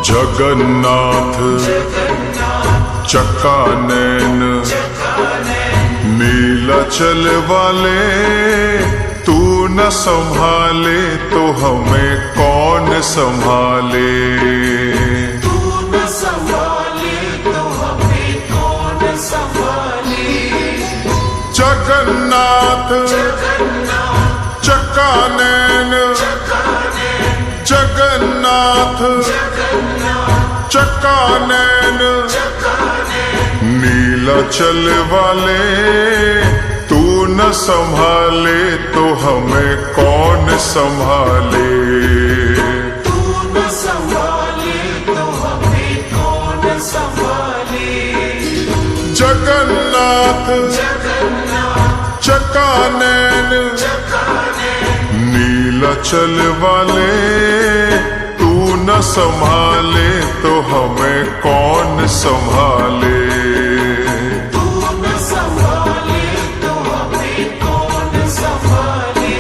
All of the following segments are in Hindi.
जगन्नाथ चक्कानैन नीलाचल वाले, तू न संभाले तो हमें कौन संभाले। तू न संभाले तो हमें कौन संभाले। जगन्नाथ चक्कानैन जगन्नाथ चक्कानैन नीलाचल वाले, तू न संभाले तो हमें कौन संभाले। तू न संभाले तो हमें कौन संभाले। जगन्नाथ चक्कानैन नीलाचल वाले, तू न संभाले तो हमें कौन संभाले। तू न संभाले तो हमें कौन संभाले।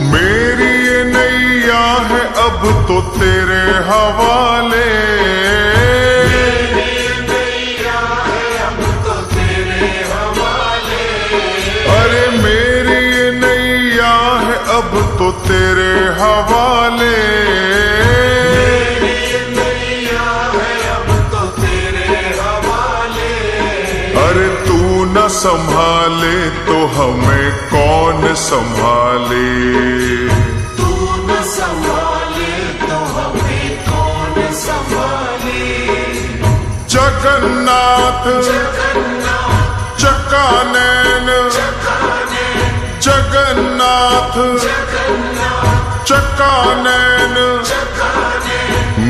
मेरी ये नैया है अब तो तेरे हवाले। मेरी नैया है अब तो तेरे हवाले। अरे मेरी ये नैया है अब तो तेरे हवाले। मेरी नैया है अब तो तेरे हवाले। अरे तू न संभाले तो हमें कौन संभाले। तू न संभाले तो हमें कौन संभाले। जगन्नाथ चक्कानैन जगन्नाथ चक्कानैन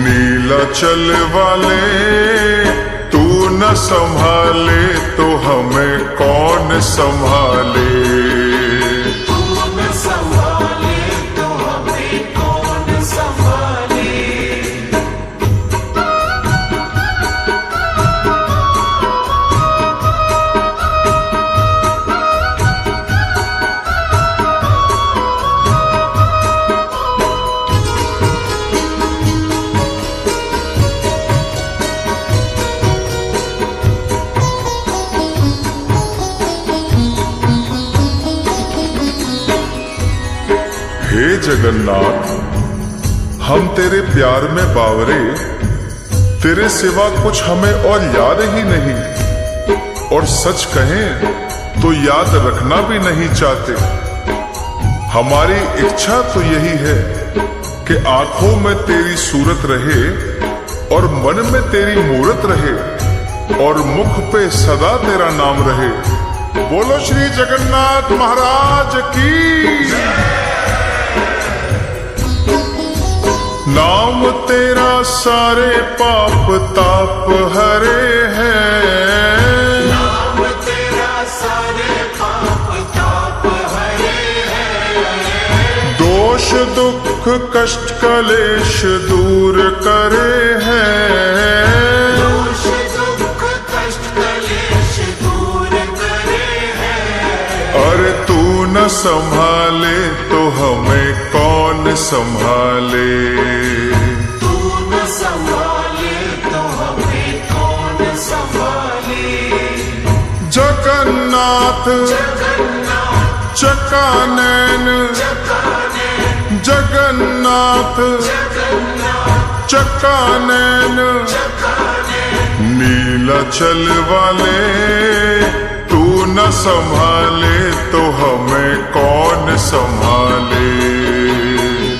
नीलाचल वाले, तू न संभाले तो हमें कौन संभाले। तू न संभाले तो हमें कौन संभाले। हे जगन्नाथ, हम तेरे प्यार में बावरे, तेरे सिवा कुछ हमें और याद ही नहीं। और सच कहें तो याद रखना भी नहीं चाहते। हमारी इच्छा तो यही है कि आंखों में तेरी सूरत रहे और मन में तेरी मूरत रहे और मुख पे सदा तेरा नाम रहे। बोलो श्री जगन्नाथ महाराज की। नाम तेरा सारे पाप ताप हरे हैं। नाम तेरा सारे पाप ताप हरे हैं। दोष दुख कष्ट कलेश दूर करे हैं। दोष दुख कष्ट कलेश दूर करे हैं। अरे तू न संभाले तो हमें कौन संभाले। तू न संभाले तो हमें कौन संभाले। जगन्नाथ चक्कानैन जगन्नाथ चक्कानैन नीलाचल वाले, तू न संभाले तो हमें कौन संभाले।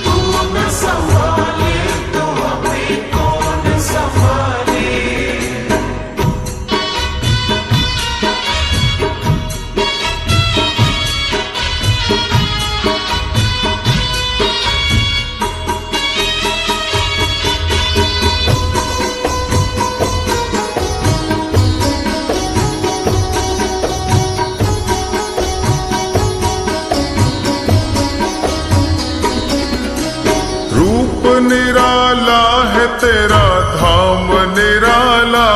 तू न संभाले तो हमें कौन संभाले। तेरा धाम निराला।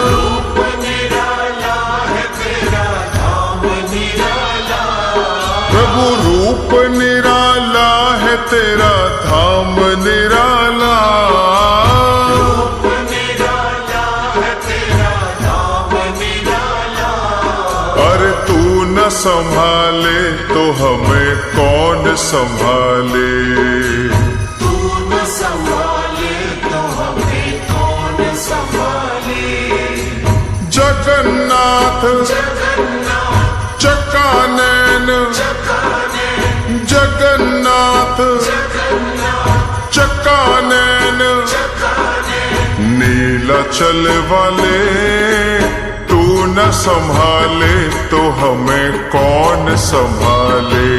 रूप निराला है तेरा धाम निराला। प्रभु रूप निराला है तेरा धाम निराला। रूप निराला है तेरा धाम निराला। अरे तू न संभाले तो हमें कौन संभाले। तू न संभाले तो हमें कौन संभाले। जगन्नाथ जगन्नाथ चकानैन, चकानैन जगन्नाथ जगन्नाथ चकानैन, चकानैन। नीलाचल वाले तू न संभाले तो हमें कौन संभाले।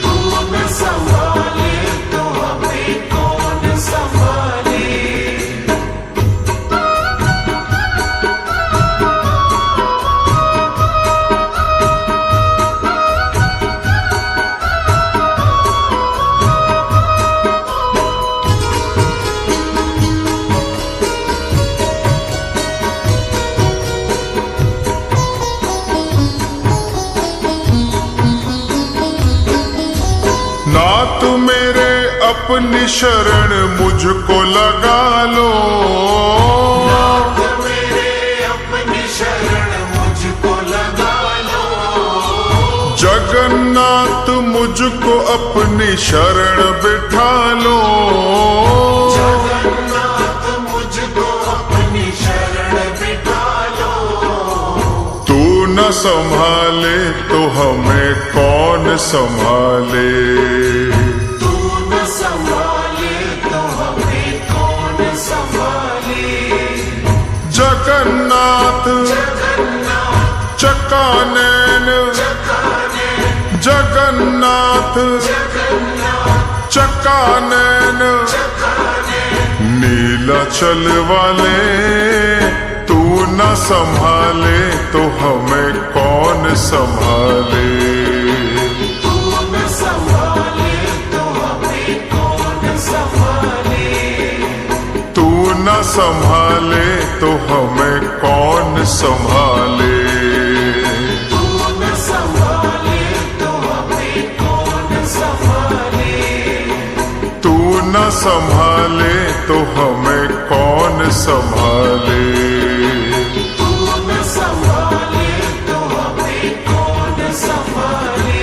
तू न संभाले तो हमें कौन संभाले। नाथ मेरे अपनी शरण मुझको लगा लो। नाथ मेरे अपनी शरण मुझको लगा लो। जगन्नाथ मुझको अपनी शरण बिठा लो। जगन्नाथ मुझको अपनी शरण बिठा लो। तू न संभाले तो हमें कौन संभाले। तू न संभाले तो हमें कौन संभाले। जगन्नाथ जगन्नाथ चकानैन, चकानैन जगन्नाथ जगन्नाथ चकानैन, चकानैन। नीलाचल वाले तू न संभाले तो हमें कौन संभाले। तू न संभाले तो हमें कौन संभाले। तू न संभाले तो हमें कौन संभाले। तू न संभाले तो हमें कौन संभाले। तू न संभाले तो हमें कौन संभाले। तू न संभाले तो हमें कौन संभाले।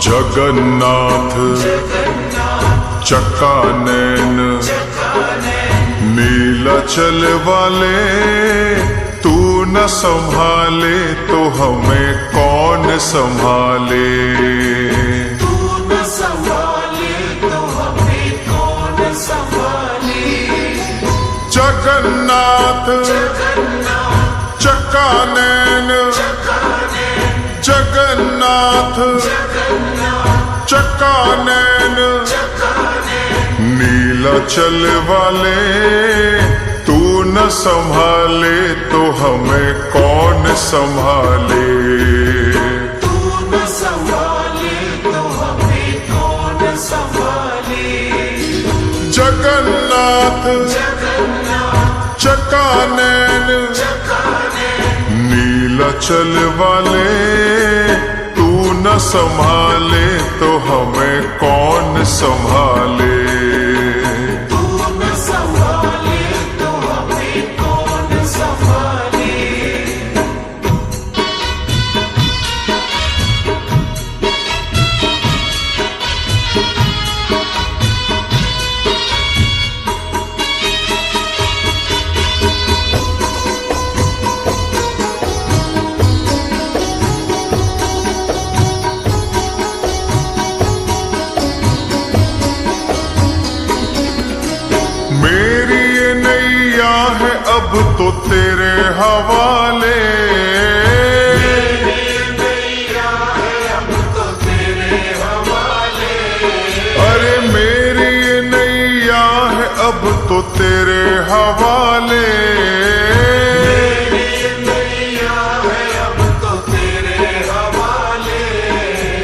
जगन्नाथ जगन्नाथ चकानैन, चकानैन। नीलाचल वाले तू न संभाले तो हमें कौन संभाले। तू न संभाले तो हमें कौन संभाले। जगन्नाथ जगन्नाथ चकानैन, चकानैन जगन्नाथ जगन्नाथ चकानैन, चकानैन। नीलाचल वाले तू न संभाले तो हमें कौन संभाले। तू न संभाले तो हमें कौन संभाले। जगन्नाथ जगन्नाथ चकानैन, चकानैन। नीलाचल वाले तू न संभाले तो हमें कौन संभाले। तू न संभाले तो हमें कौन संभाले। अब तो तेरे हवाले। मेरी तो तेरे हवाले। मेरी नैया है अब तो तेरे हवाले।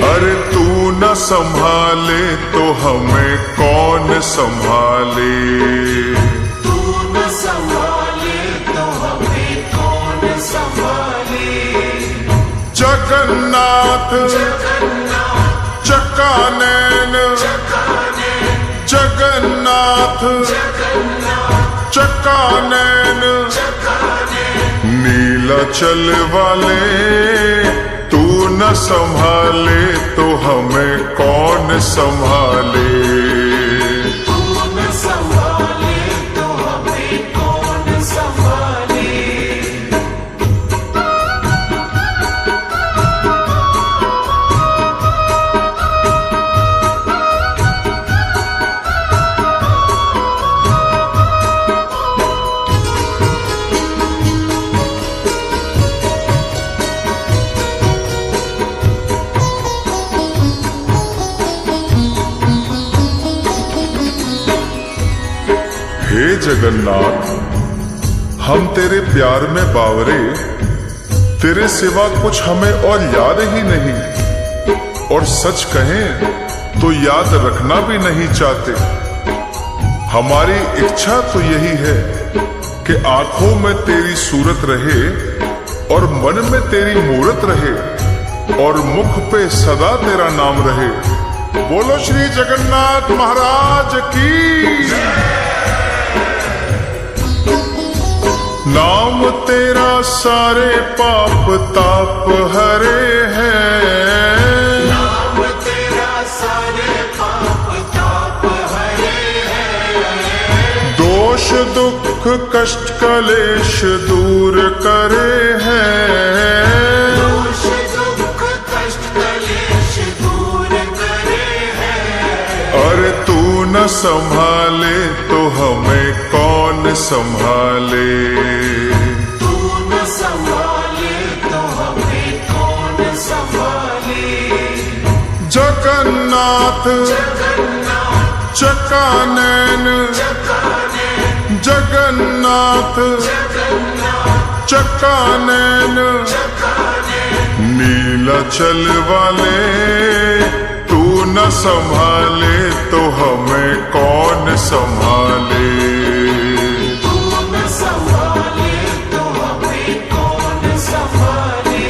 अरे तू न संभाले तो हमें कौन संभाले। तू न संभाले तो हमें कौन संभाले। जगन्नाथ जगन्नाथ चकानैन, चकाने जगन्नाथ जगन्नाथ चकानैन, चकाने नीलाचल वाले तू न संभाले तो हमें कौन संभाले। तू न संभाले तो हमें कौन संभाले। हे जगन्नाथ, हम तेरे प्यार में बावरे, तेरे सिवा कुछ हमें और याद ही नहीं। और सच कहें तो याद रखना भी नहीं चाहते। हमारी इच्छा तो यही है कि आंखों में तेरी सूरत रहे और मन में तेरी मूरत रहे और मुख पे सदा तेरा नाम रहे। बोलो श्री जगन्नाथ महाराज की। नाम तेरा सारे पाप ताप हरे हैं। नाम तेरा सारे पाप ताप हरे हैं। दोष दुख कष्ट कलेश दूर करे हैं। दोष दुख कष्ट कलेश दूर करे हैं। अरे तू न संभाले तो हमें कौन संभाले। तू न संभाले तो हमें कौन संभाले। जगन्नाथ जगन्नाथ चकानैन, चकाने जगन्नाथ जगन्नाथ चकानैन, चकाने नीलाचल वाले तू न संभाले तो हमें कौन संभाले। तू न संभाले तो हमें कौन संभाले।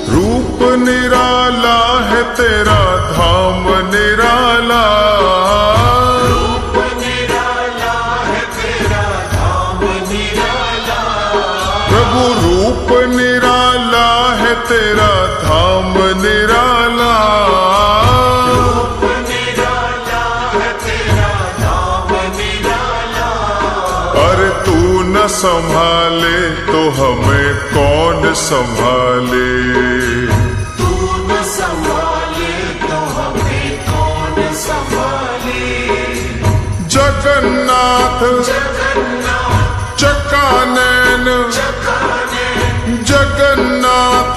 रूप निराला है तेरा धाम निराला। रूप निराला है तेरा धाम निराला। प्रभु रूप निराला है तेरा धाम निराला। रूप निराला है तेरा धाम निराला। अरे तू न संभाले तो हमें कौन संभाले। तू न संभाले तो हमें कौन संभाले। जगन्नाथ जगन्नाथ चकानैन, चकाने जगन्नाथ